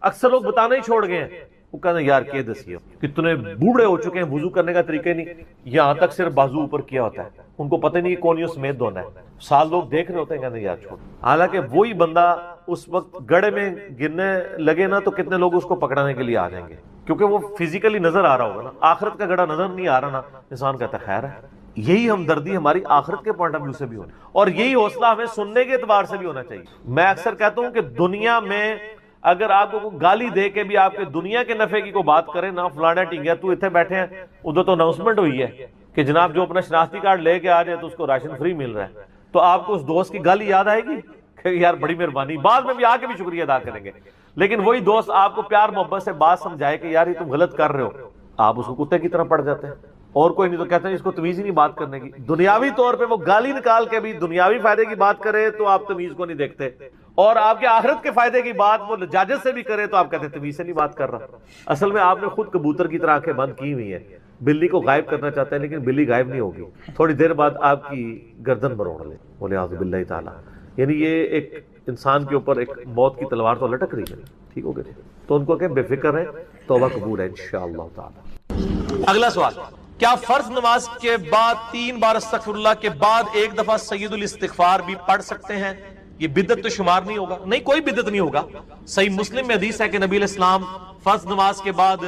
اکثر لوگ بتانا ہی چھوڑ گئے ہیں، وہ کہتے ہیں یار کہ دسیو کتنے بوڑھے ہو چکے ہیں، وضو کرنے کا طریقہ نہیں، یہاں تک صرف بازو اوپر کیا ہوتا ہے، ان کو پتہ نہیں کہ کون سمیت دھونا ہے، سال لوگ دیکھ رہے ہوتے ہیں، کہتے ہیں یار چھوڑ۔ حالانکہ وہی بندہ اس وقت گڑھے میں گرنے لگے نا تو کتنے لوگ اس کو پکڑانے کے لیے آ جائیں گے، کیونکہ وہ فزیکلی نظر آ رہا ہوگا نا، آخرت کا گڑھا نظر نہیں آ رہا نا، انسان کہتا ہے خیر ہے۔ یہی ہمدردی ہماری آخرت کے پوائنٹ آف ویو سے بھی ہونی، اور یہی حوصلہ ہمیں سننے کے اعتبار سے بھی ہونا چاہیے۔ میں اکثر کہتا ہوں کہ دنیا میں اگر آپ کو گالی دے کے بھی آپ کے دنیا کے نفع کی کوئی بات کرے نا، فلانا ٹنگیا تو اتنے بیٹھے ہیں، ادھر تو اناؤنسمنٹ ہوئی ہے کہ جناب جو اپنا شناختی کارڈ لے کے آ جائے تو اس کو راشن فری مل رہا ہے، تو آپ کو اس دوست کی گالی یاد آئے گی کہ یار بڑی مہربانی، بعد میں بھی آ کے بھی شکریہ ادا کریں گے۔ لیکن وہی دوست آپ کو پیار محبت سے بات سمجھائے کہ یار یہ تم غلط کر رہے ہو، آپ اس کو کتے کی طرح پڑ جاتے ہیں، اور کوئی نہیں تو کہتے ہیں اس کو تمیز ہی نہیں بات کرنے کی۔ دنیاوی طور پہ وہ گالی نکال کے بھی دنیاوی فائدے کی بات کرے تو آپ تمیز کو نہیں دیکھتے، اور آپ کے آخرت کے فائدے کی بات وہ لجاجت سے بھی کرے تو آپ کہتے ہیں تمیز سے نہیں بات کر رہا۔ اصل میں آپ نے خود کبوتر کی طرح آنکھیں بند کی ہوئی ہیں، بلی کو غائب کرنا چاہتے ہیں لیکن بلی غائب نہیں ہوگی، تھوڑی دیر بعد آپ کی گردن مروڑ لے، بولے اعوذ باللہ تعالیٰ۔ یعنی یہ ایک انسان کے اوپر ایک موت کی تلوار تو لٹک رہی ہے، ٹھیک ہو گئے تو ان کو کہ بے فکر رہیں، توبہ قبول ہے انشاءاللہ تعالی۔ اگلا سوال، کیا فرض نماز کے بعد 3 بار استغفر اللہ کے بعد ایک دفعہ سید الاستغفار بھی پڑھ سکتے ہیں؟ یہ بدعت تو شمار نہیں ہوگا؟ نہیں، کوئی بدعت نہیں ہوگا۔ صحیح مسلم میں حدیث ہے کہ نبی علیہ السلام فرض نماز کے بعد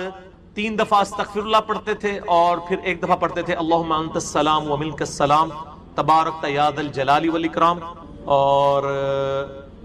3 دفعہ استغفر اللہ پڑھتے تھے اور پھر ایک دفعہ پڑھتے تھے اللہم انت السلام و منک السلام تبارکت یا ذا الجلال والاکرام۔ اور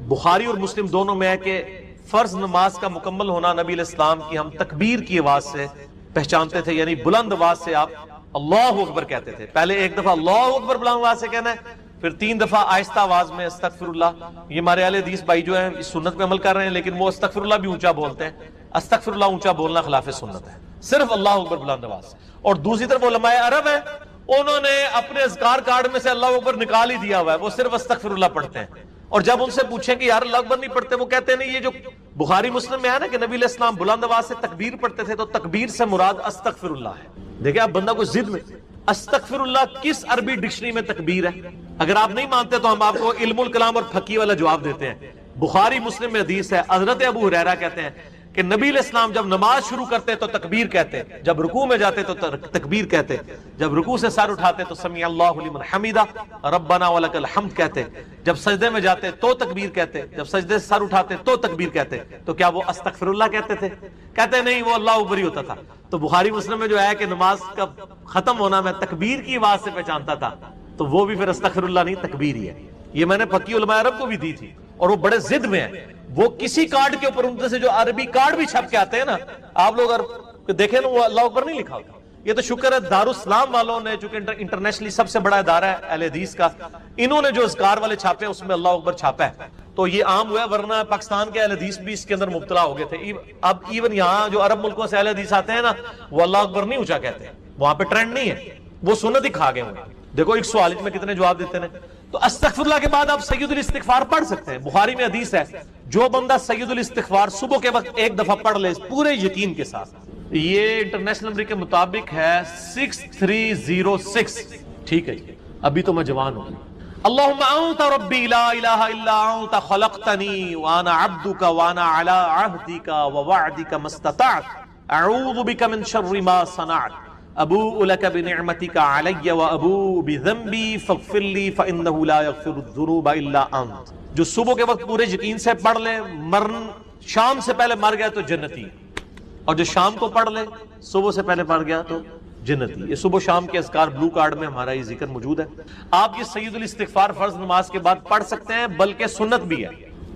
بخاری اور مسلم دونوں میں ہے کہ فرض نماز کا مکمل ہونا نبی علیہ السلام کی ہم تکبیر کی آواز سے پہچانتے تھے، یعنی بلند آواز سے آپ اللہ اکبر کہتے تھے۔ پہلے ایک دفعہ اللہ اکبر بلند آواز سے کہنا ہے، پھر 3 دفعہ آہستہ آواز میں استغفر اللہ۔ یہ ہمارے اہل حدیث بھائی جو ہیں اس سنت پہ عمل کر رہے ہیں، لیکن وہ استغفر اللہ بھی اونچا بولتے ہیں۔ استغفر اللہ اونچا بولنا خلاف سنت ہے، صرف اللہ اکبر بلند آواز سے۔ اور دوسری طرف علماء عرب ہیں، انہوں نے اپنے اذکار کارڈ میں سے اللہ اکبر نکال ہی دیا ہوا ہے، وہ صرف استغفر اللہ پڑھتے ہیں۔ اور جب ان سے پوچھیں کہ یار اللہ اکبر نہیں پڑھتے، وہ کہتے ہیں نہیں، یہ جو بخاری مسلم میں ہے نا کہ نبی علیہ السلام بلند آواز سے تکبیر پڑھتے تھے، تو تکبیر سے مراد استغفر اللہ ہے۔ دیکھیں آپ بندہ کو ضد میں، استغفر اللہ کس عربی ڈکشنری میں تکبیر ہے؟ اگر آپ نہیں مانتے تو ہم آپ کو علم الکلام اور فقہ والا جواب دیتے ہیں۔ بخاری مسلم میں حدیث ہے، حضرت ابو ہریرہ کہتے ہیں کہ نبی علیہ السلام جب نماز شروع کرتے تو تکبیر کہتے، جب رکوع میں جاتے تو تکبیر کہتے، جب رکوع سے سر اٹھاتے تو سمیع اللہ لمن حمیدہ ربنا ولک الحمد کہتے، جب سجدے میں جاتے تو تکبیر کہتے، جب سجدے سے سر اٹھاتے تو تکبیر کہتے۔ تو کیا وہ استغفر اللہ کہتے تھے؟ کہتے نہیں، وہ اللہ اکبر ہی ہوتا تھا۔ تو بخاری مسلم میں جو ہے کہ نماز کا ختم ہونا میں تکبیر کی آواز سے پہچانتا تھا، تو وہ بھی پھر استغفر اللہ نہیں، تکبیر ہی ہے۔ یہ میں نے فقی علماء عرب کو بھی دی تھی، اور وہ بڑے ضد میں ہیں۔ وہ کسی کارڈ کے اوپر ان سے جو عربی کارڈ بھی چھپ کے آتے ہیں نا، آپ لوگ دیکھیں نا، وہ اللہ اکبر نہیں لکھا ہوتا۔ یہ تو شکر ہے دارالاسلام والوں نے، چونکہ انٹرنیشنلی سب سے بڑا ادارہ ہے اہل حدیث کا، انہوں نے جو اذکار والے چھاپے اس میں اللہ اکبر چھاپا ہے، تو یہ عام ہوا ہے، ورنہ پاکستان کے اہل حدیث بھی اس کے اندر مبتلا ہو گئے تھے۔ اب ایون یہاں جو عرب ملکوں سے اہل حدیث آتے ہیں نا، وہ اللہ اکبر نہیں اونچا کہتے، وہاں پہ ٹرینڈ نہیں ہے، وہ سنت ہی کھا گئے ہوئے۔ دیکھو ایک سوال میں کتنے جواب دیتے ہیں۔ تو استغفر اللہ کے بعد آپ سید الاستغفار پڑھ سکتے ہیں۔ بخاری میں حدیث ہے، جو بندہ سید الاستغفار صبح کے وقت ایک دفعہ پڑھ لے پورے یقین کے ساتھ، یہ انٹرنیشنل نمبر کے مطابق ہے 6306، ٹھیک ہے جی، ابھی تو میں جوان ہوں۔ اللہم انت ربی لا الہ الا انت خلقتنی وانا عبدک وانا علی عہدک ووعدک ما استطعت اعوذ بک من شر ما صنعت ابوء لک بنعمتک علی وابوء بذنبی فاغفر لی فانہ لا یغفر الذنوب الا انت۔ جو صبح کے وقت پورے یقین سے پڑھ لے، شام سے پہلے مر گیا تو جنتی، اور جو شام کو پڑھ لے صبح سے پہلے پڑھ گیا تو جنتی۔ یہ صبح شام کے اذکار بلو کارڈ میں ہمارا یہ ذکر موجود ہے۔ آپ یہ سید الاستغفار فرض نماز کے بعد پڑھ سکتے ہیں، بلکہ سنت بھی ہے۔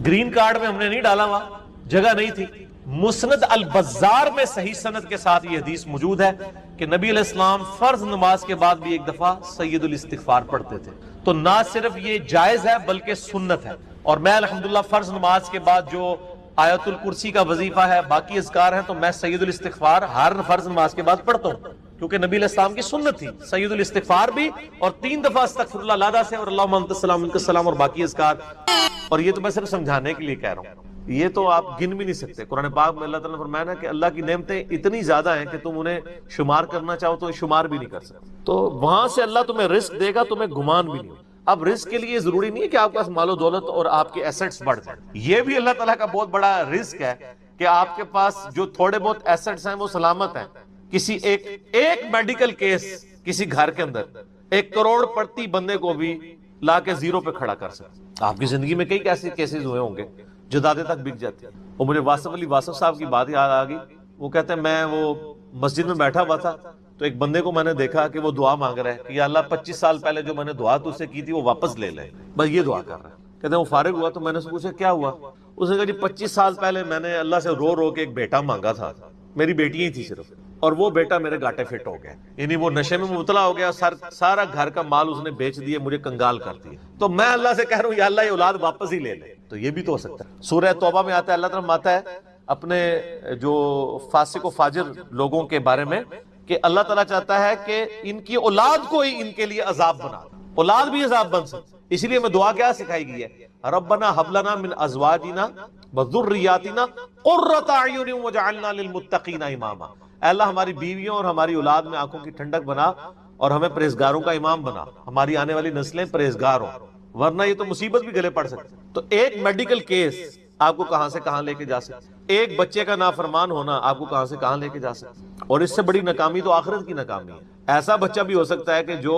گرین کارڈ میں ہم نے نہیں ڈالا ہوا، جگہ نہیں تھی، مسند البزار میں صحیح سند کے ساتھ یہ حدیث موجود ہے کہ نبی علیہ السلام فرض نماز کے بعد بھی ایک دفعہ سید الاستغفار پڑھتے تھے. تو نہ صرف یہ جائز ہے بلکہ سنت ہے. اور میں الحمدللہ فرض نماز کے بعد جو آیت الکرسی کا وظیفہ ہے، باقی اذکار ہیں، تو میں سید الاستغفار ہر فرض نماز کے بعد پڑھتا ہوں، کیونکہ نبی علیہ السلام کی سنت تھی سید الاستغفار بھی، اور 3 دفعہ استغفر اللہ لادہ سے، اور اللہم انت السلام منک السلام، اور باقی اذکار. اور یہ تو میں صرف سمجھانے کے لیے کہہ رہا ہوں، یہ تو آپ گن بھی نہیں سکتے. قرآن پاک میں اللہ تعالیٰ نے فرمایا نا کہ اللہ کی نعمتیں اتنی زیادہ ہیں کہ تم انہیں شمار کرنا چاہو تو شمار بھی نہیں کر سکتے. تو وہاں سے اللہ تمہیں رزق دے گا، تمہیں گمان بھی نہیں ہوگا. اب رزق کے لیے ضروری نہیں ہے کہ آپ کے پاس مال و دولت اور آپ کے ایسٹس بڑھ جائیں. یہ بھی اللہ تعالیٰ کا بہت بڑا رزق ہے کہ آپ کے پاس جو تھوڑے بہت ایسٹس ہیں وہ سلامت ہیں. کسی ایک میڈیکل کیس کسی گھر کے اندر 1 کروڑ پڑتی بندے کو بھی لا کے زیرو پہ کھڑا کر سکتے. آپ کی زندگی میں کئی ایسے کیسز ہوئے ہوں گے، جدادیں تک بک جاتی ہیں. اور مجھے واصف علی واصف صاحب کی بات یاد آ گئی. وہ کہتے ہیں میں وہ مسجد میں بیٹھا ہوا تھا تو ایک بندے کو میں نے دیکھا کہ وہ دعا مانگ رہا ہے کہ یا اللہ 25 سال پہلے جو میں نے دعا تو سے کی تھی وہ واپس لے لے، بس یہ دعا کر رہا ہے. کہتے ہیں وہ فارغ ہوا تو میں نے اس سے پوچھا کیا ہوا؟ اس نے کہا جی 25 سال پہلے میں نے اللہ سے رو رو کے ایک بیٹا مانگا تھا، میری بیٹی ہی تھی صرف، اور وہ بیٹا میرے گاٹے فٹ ہو گیا، یعنی وہ نشے میں مبتلا ہو گیا، سارا گھر کا مال اس نے بیچ دیا، مجھے کنگال کر دیا. تو میں اللہ سے کہہ رہا ہوں یا اللہ یہ اولاد واپس ہی لے لے. تو یہ بھی تو ہو سکتا ہے. سورہ توبہ میں آتا ہے، اللہ تعالیٰ آتا ہے اپنے جو فاسق و فاجر لوگوں کے بارے میں کہ اللہ تعالیٰ چاہتا ہے کہ ان کی اولاد کو ہی ان کے لیے عذاب بنا، اولاد بھی عذاب بن سکتی. اسی لیے میں دعا کیا سکھائی گئی ہے، ربنا ھب لنا من ازواجنا وذریاتنا قرۃ اعین واجعلنا للمتقین اماما. اے اللہ ہماری بیویوں اور ہماری اولاد میں آنکھوں کی ٹھنڈک بنا اور ہمیں پرہیزگاروں کا امام بنا، ہماری آنے والی نسلیں پرہیزگار ہوں، ورنہ یہ تو مصیبت بھی گلے پڑ سکتی. تو ایک میڈیکل کیس آپ کو کہاں سے کہاں لے کے جا سکتے، ایک بچے کا نافرمان ہونا آپ کو کہاں سے کہاں لے کے جا سکتے. اور اس سے بڑی ناکامی تو آخرت کی ناکامی ہے. ایسا بچہ بھی ہو سکتا ہے کہ جو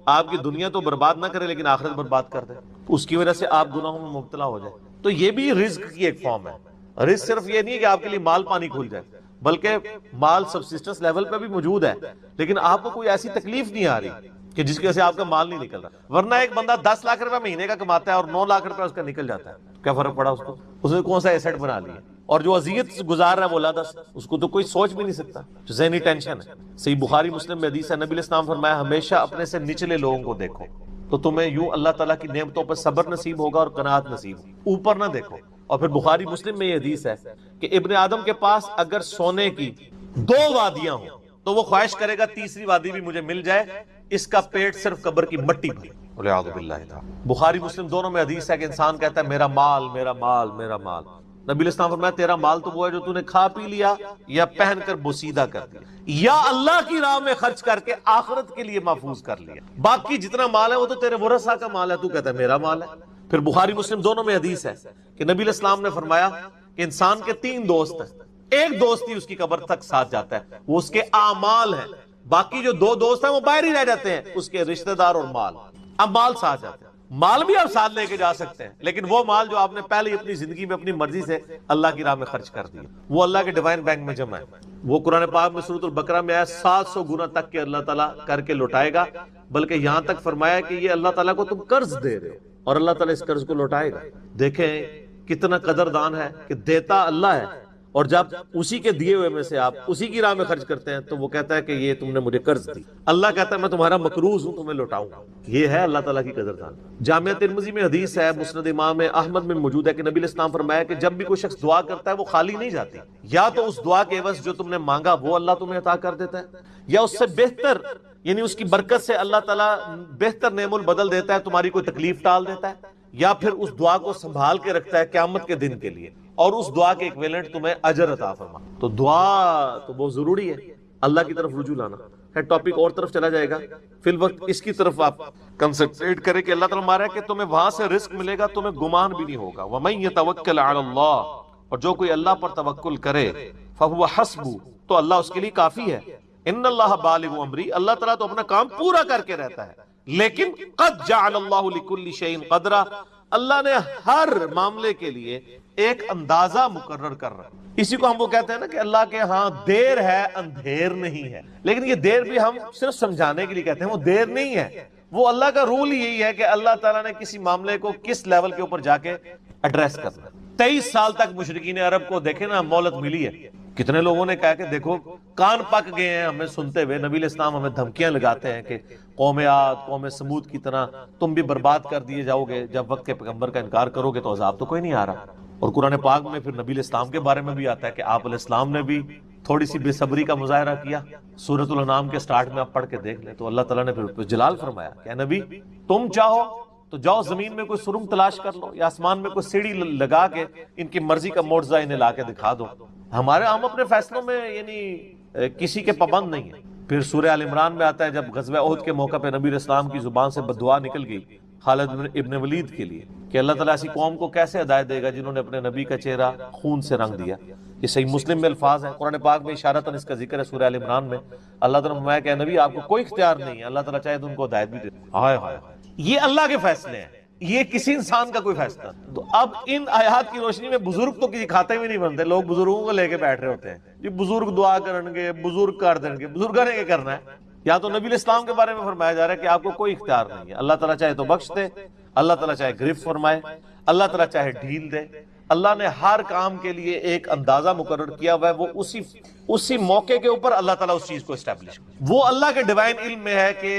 آپ کی دنیا تو برباد نہ کرے لیکن آخرت برباد کر دے، اس کی وجہ سے آپ گناہوں میں مبتلا ہو جائے. تو یہ بھی رزق کی ایک فارم ہے. رزق صرف یہ نہیں ہے کہ آپ کے لیے مال پانی کھل جائے، بلکہ مال سبسسٹنس لیول پہ بھی موجود ہے، لیکن آپ کو کوئی ایسی تکلیف نہیں آ رہی کہ جس کی وجہ سے آپ کا مال نہیں نکل رہا. ورنہ ایک بندہ 10 لاکھ روپے مہینے کا کماتا ہے اور 9 لاکھ روپے اس کا نکل جاتا ہے، کیا فرق پڑا اس کو؟ اس نے کون سا ایسٹ بنا لیا. اور جو اذیت گزار رہا ہے وہ اللہ سے، اس کو تو کوئی سوچ بھی نہیں سکتا، جو ذہنی ٹینشن ہے. صحیح بخاری مسلم میں حدیث ہے، نبی علیہ السلام فرمایا ہمیشہ اپنے سے نچلے لوگوں کو دیکھو تو تمہیں یوں اللہ تعالیٰ کی نعمتوں پر صبر نصیب ہوگا اور قناعت نصیب ہوگی. اوپر نہ دیکھو. اور پھر بخاری مسلم میں یہ حدیث ہے کہ ابن آدم کے پاس اگر سونے کی 2 وادیاں ہوں تو وہ خواہش کرے گا تیسری وادی بھی مجھے مل جائے، اس کا پیٹ صرف قبر کی مٹی بھری. بخاری مسلم دونوں میں حدیث ہے کہ انسان کہتا ہے میرا مال میرا مال میرا مال. نبی علیہ السلام فرمایا تیرا مال تو وہ ہے جو تو نے کھا پی لیا یا پہن کر بوسیدہ کر دیا یا اللہ کی راہ میں خرچ کر کے آخرت کے لیے محفوظ کر لیا. باقی جتنا مال ہے وہ تو تیرے ورثہ کا مال ہے، تو کہتا ہے میرا مال ہے. پھر بخاری مسلم دونوں میں حدیث ہے کہ نبی علیہ السلام نے فرمایا کہ انسان کے 3 دوست ہیں، ایک دوست ہی اس کی قبر تک ساتھ جاتا ہے، وہ اس کے اعمال ہیں. باقی جو 2 دوست ہیں وہ باہر ہی رہ جاتے ہیں، اس کے رشتہ دار اور مال. اب مال ساتھ جاتے ہیں. مال بھی آپ ساتھ لے کے جا سکتے ہیں، لیکن وہ مال جو آپ نے پہلے اپنی زندگی میں اپنی مرضی سے اللہ کی راہ میں خرچ کر دیا، وہ اللہ کے ڈیوائن بینک میں جمع ہے. وہ قرآن پاک میں سورۃ البقرہ میں آیا 700 گنا تک کہ اللہ تعالیٰ کر کے لوٹائے گا، بلکہ یہاں تک فرمایا کہ یہ اللہ تعالیٰ کو تم قرض دے رہے ہو اور اللہ تعالیٰ اس قرض کو لوٹائے گا. دیکھیں کتنا قدردان ہے کہ دیتا اللہ ہے، اور جب اسی کے دیے ہوئے میں سے آپ اسی کی راہ میں خرچ کرتے ہیں تو وہ کہتا ہے کہ یہ تم نے مجھے قرض دی. اللہ کہتا ہے میں تمہارا مقروض ہوں، تمہیں لوٹاؤں گا. یہ ہے اللہ تعالیٰ کی قدردان. جامعہ ترمذی میں حدیث ہے، مسند امام احمد میں موجود ہے کہ نبی علیہ السلام فرمایا کہ جب بھی کوئی شخص دعا کرتا ہے وہ خالی نہیں جاتی. یا تو اس دعا کے عوض جو تم نے مانگا وہ اللہ تمہیں عطا کر دیتا ہے، یا اس سے بہتر یعنی اس کی برکت سے اللہ تعالیٰ بہتر نعم البدل دیتا ہے، تمہاری کوئی تکلیف ٹال دیتا ہے، یا پھر اس دعا کو سنبھال کے رکھتا ہے قیامت کے دن کے لیے اور اس دعا کے ایکویلنٹ تمہیں اجر عطا فرما. تو دعا تو بہت ضروری ہے، اللہ کی طرف رجوع لانا ہے. ٹاپک اور طرف چلا جائے گا، فی الوقت اس کی طرف آپ کنسنٹریٹ کریں کہ اللہ تعالیٰ ہمارا ہے کہ تمہیں وہاں سے رزق ملے گا، تمہیں گمان بھی نہیں ہوگا. وَمَن يَتَوَكَّلْ عَلَى اللَّهِ، اور جو کوئی اللہ پر توکل کرے فَهُوَ حَسْبُهُ، تو اللہ اس کے لیے کافی ہے. ان اللہ بالغ امری، اللہ تعالیٰ تو اپنا کام پورا کر کے رہتا ہے. لیکن قد جعل اللہ لکل شیء قدرا، اللہ نے ہر معاملے کے لیے ایک اندازہ مقرر کر رہا ہے. اسی کو ہم وہ کہتے ہیں نا کہ اللہ کے ہاں دیر ہے اندھیر نہیں ہے. لیکن یہ دیر بھی ہم صرف سمجھانے کے لیے کہتے ہیں، وہ دیر نہیں ہے. وہ اللہ کا رول ہی یہی ہے کہ اللہ تعالیٰ نے کسی معاملے کو کس لیول کے اوپر جا کے ایڈریس کرنا ہے. 23 سال تک مشرکین عرب کو دیکھیں نا مہلت ملی ہے. کتنے لوگوں نے کہا کہ دیکھو کان پک گئے ہیں ہمیں سنتے ہوئے, نبی علیہ السلام ہمیں دھمکیاں لگاتے ہیں کہ قوم عاد قوم سمود کی طرح تم بھی برباد کر دیے جاؤ گے, جب وقت کے پیغمبر کا انکار کرو گے تو عذاب تو کوئی نہیں آ رہا. اور قرآن پاک میں پھر نبی علیہ السلام کے بارے میں بھی آتا ہے کہ آپ علیہ السلام نے بھی تھوڑی سی بے صبری کا مظاہرہ کیا. سورۃ الانعام کے سٹارٹ میں آپ پڑھ کے دیکھ لیں تو اللہ تعالیٰ نے پھر جلال فرمایا کہ اے نبی تم چاہو تو جاؤ زمین میں کوئی سرنگ تلاش کر لو یا آسمان میں کوئی سیڑھی لگا کے ان کی مرضی کا معجزہ انہیں لا کے دکھا دو. ہم اپنے فیصلوں میں یعنی کسی کے پابند نہیں ہیں. پھر سورہ آل عمران میں آتا ہے جب غزوہ احد کے موقع پہ نبی علیہ السلام کی زبان سے بددعا نکل گئی خالد ابن ولید کے لیے کہ اللہ تعالیٰ ایسی قوم کو کیسے ہدایت دے گا جنہوں نے اپنے نبی کا چہرہ خون سے رنگ دیا. یہ صحیح مسلم میں الفاظ ہیں, قرآن پاک میں اشارتاً اس کا ذکر ہے. سورہ آل عمران میں اللہ تعالیٰ نے فرمایا کہ نبی آپ کو کوئی اختیار نہیں ہے, اللہ تعالیٰ چاہے تو ان کو ہدایت بھی دے. ہائے ہائے, یہ اللہ کے فیصلے ہیں, یہ کسی انسان کا کوئی فیصلہ. تو اب ان آیات کی روشنی میں بزرگ تو کسی کھاتے میں نہیں بنتے, لوگ بزرگوں کو لے کے بیٹھ رہے ہوتے ہیں جی بزرگ دعا کریں گے, بزرگ کر دیں گے. بزرگوں نے کیا کرنا ہے؟ یا تو نبی علیہ السلام کے بارے میں فرمایا جا رہا ہے کہ آپ کو کوئی اختیار نہیں ہے, اللہ تعالیٰ چاہے تو بخش دے, اللہ تعالیٰ چاہے گرفت فرمائے, اللہ تعالیٰ چاہے ڈھیل دے. اللہ نے ہر کام کے لیے ایک اندازہ مقرر کیا ہوا ہے, وہ اسی موقع کے اوپر اللہ تعالیٰ اس چیز کو اسٹیبلش کرے. وہ اللہ کے ڈیوائن علم میں ہے کہ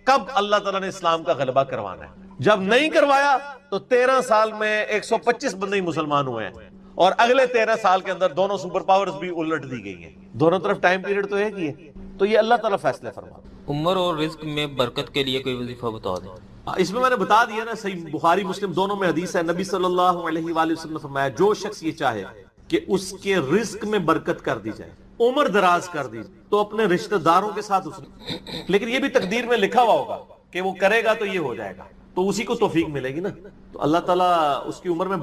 کب اللہ تعالیٰ نے اسلام کا غلبہ کروانا ہے. جب نہیں کروایا تو 13 سال میں 125 بندے ہی مسلمان ہوئے ہیں, اور اگلے 13 سال کے اندر دونوں سپر پاورز بھی الٹ دی گئی ہیں. دونوں طرف ٹائم پیریڈ تو ایک ہی ہے. تو یہ اللہ تعالیٰ فیصلے فرما. عمر اور رزق میں برکت کے لیے کوئی وظیفہ بتا دیں. اس میں نے بتا دیا نا, صحیح بخاری مسلم دونوں میں حدیث ہے, نبی صلی اللہ علیہ وآلہ وسلم نے فرمایا جو شخص یہ چاہے کہ اس کے رزق میں برکت کر دی جائے, عمر دراز کر دی, تو اپنے رشتہ داروں کے ساتھ اس نے, لیکن یہ بھی تقدیر میں لکھا ہوا ہوگا کہ وہ کرے گا تو یہ ہو جائے گا, تو اسی کو توفیق ملے گی نا. تو اللہ تعالیٰ اس کی عمر میں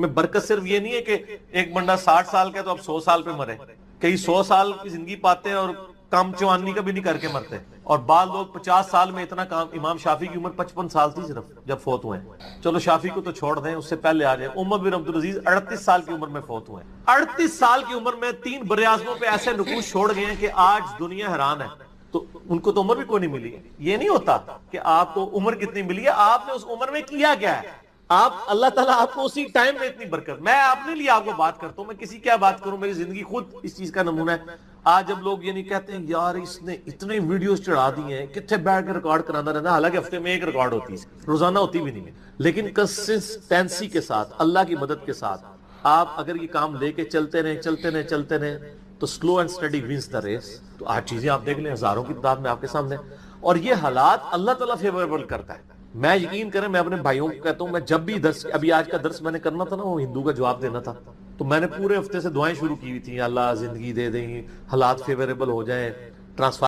برکت صرف یہ نہیں ہے کہ ایک بندہ 60 سال کا ہے تو اب 100 سال پہ مرے. کئی 100 سال کی زندگی پاتے ہیں اور کام چوانی کا بھی نہیں کر کے مرتے, اور بعض لوگ 50 سال میں اتنا کام. امام شافعی کی عمر 55 سال تھی صرف جب فوت ہوئے ہیں. چلو شافعی کو تو چھوڑ دیں, اس سے پہلے آ جائیں. عمر بن عبدالعزیز 38 سال کی عمر میں فوت ہوئے ہیں. 38 سال کی عمر میں 3 براعظموں پہ ایسے نقوش چھوڑ گئے ہیں کہ آج دنیا حیران ہے. تو ان کو تو عمر بھی کوئی نہیں ملی. یہ نہیں ہوتا کہ آپ کو عمر کتنی ملی ہے, آپ نے اس عمر میں کیا کیا ہے. آپ اللہ تعالیٰ آپ کو اسی ٹائم میں اتنی برکت. میں اپنے لیے آپ کو بات کرتا ہوں, میں کسی کیا بات کروں, میری زندگی خود اس چیز کا نمونہ ہے. آج جب لوگ یہ نہیں کہتے ہیں یار اس نے اتنے ویڈیوز چڑھا دی ہیں, کتنے بیٹھ کے ریکارڈ کرانا رہنا, حالانکہ ہفتے میں ایک ریکارڈ ہوتی ہے, روزانہ ہوتی بھی نہیں ہے. لیکن کنسسٹنسی کے ساتھ, اللہ کی مدد کے ساتھ آپ اگر یہ کام لے کے چلتے رہیں تو slow and steady wins the race. تو آج چیزیں آپ دیکھ لیں ہزاروں کی تعداد میں آپ کے سامنے, اور یہ حالات اللہ تعالیٰ فیوریبل کرتا ہے. میں یقین کریں, میں اپنے بھائیوں کو کہتا ہوں, میں جب بھی درس, ابھی آج کا درس میں نے کرنا تھا نا, وہ ہندو کا جواب دینا تھا, تو میں نے پورے ہفتے سے دعائیں شروع کی ہوئی تھی, اللہ زندگی دے دیں, حالات فیوریبل ہو جائیں, ٹرانسفر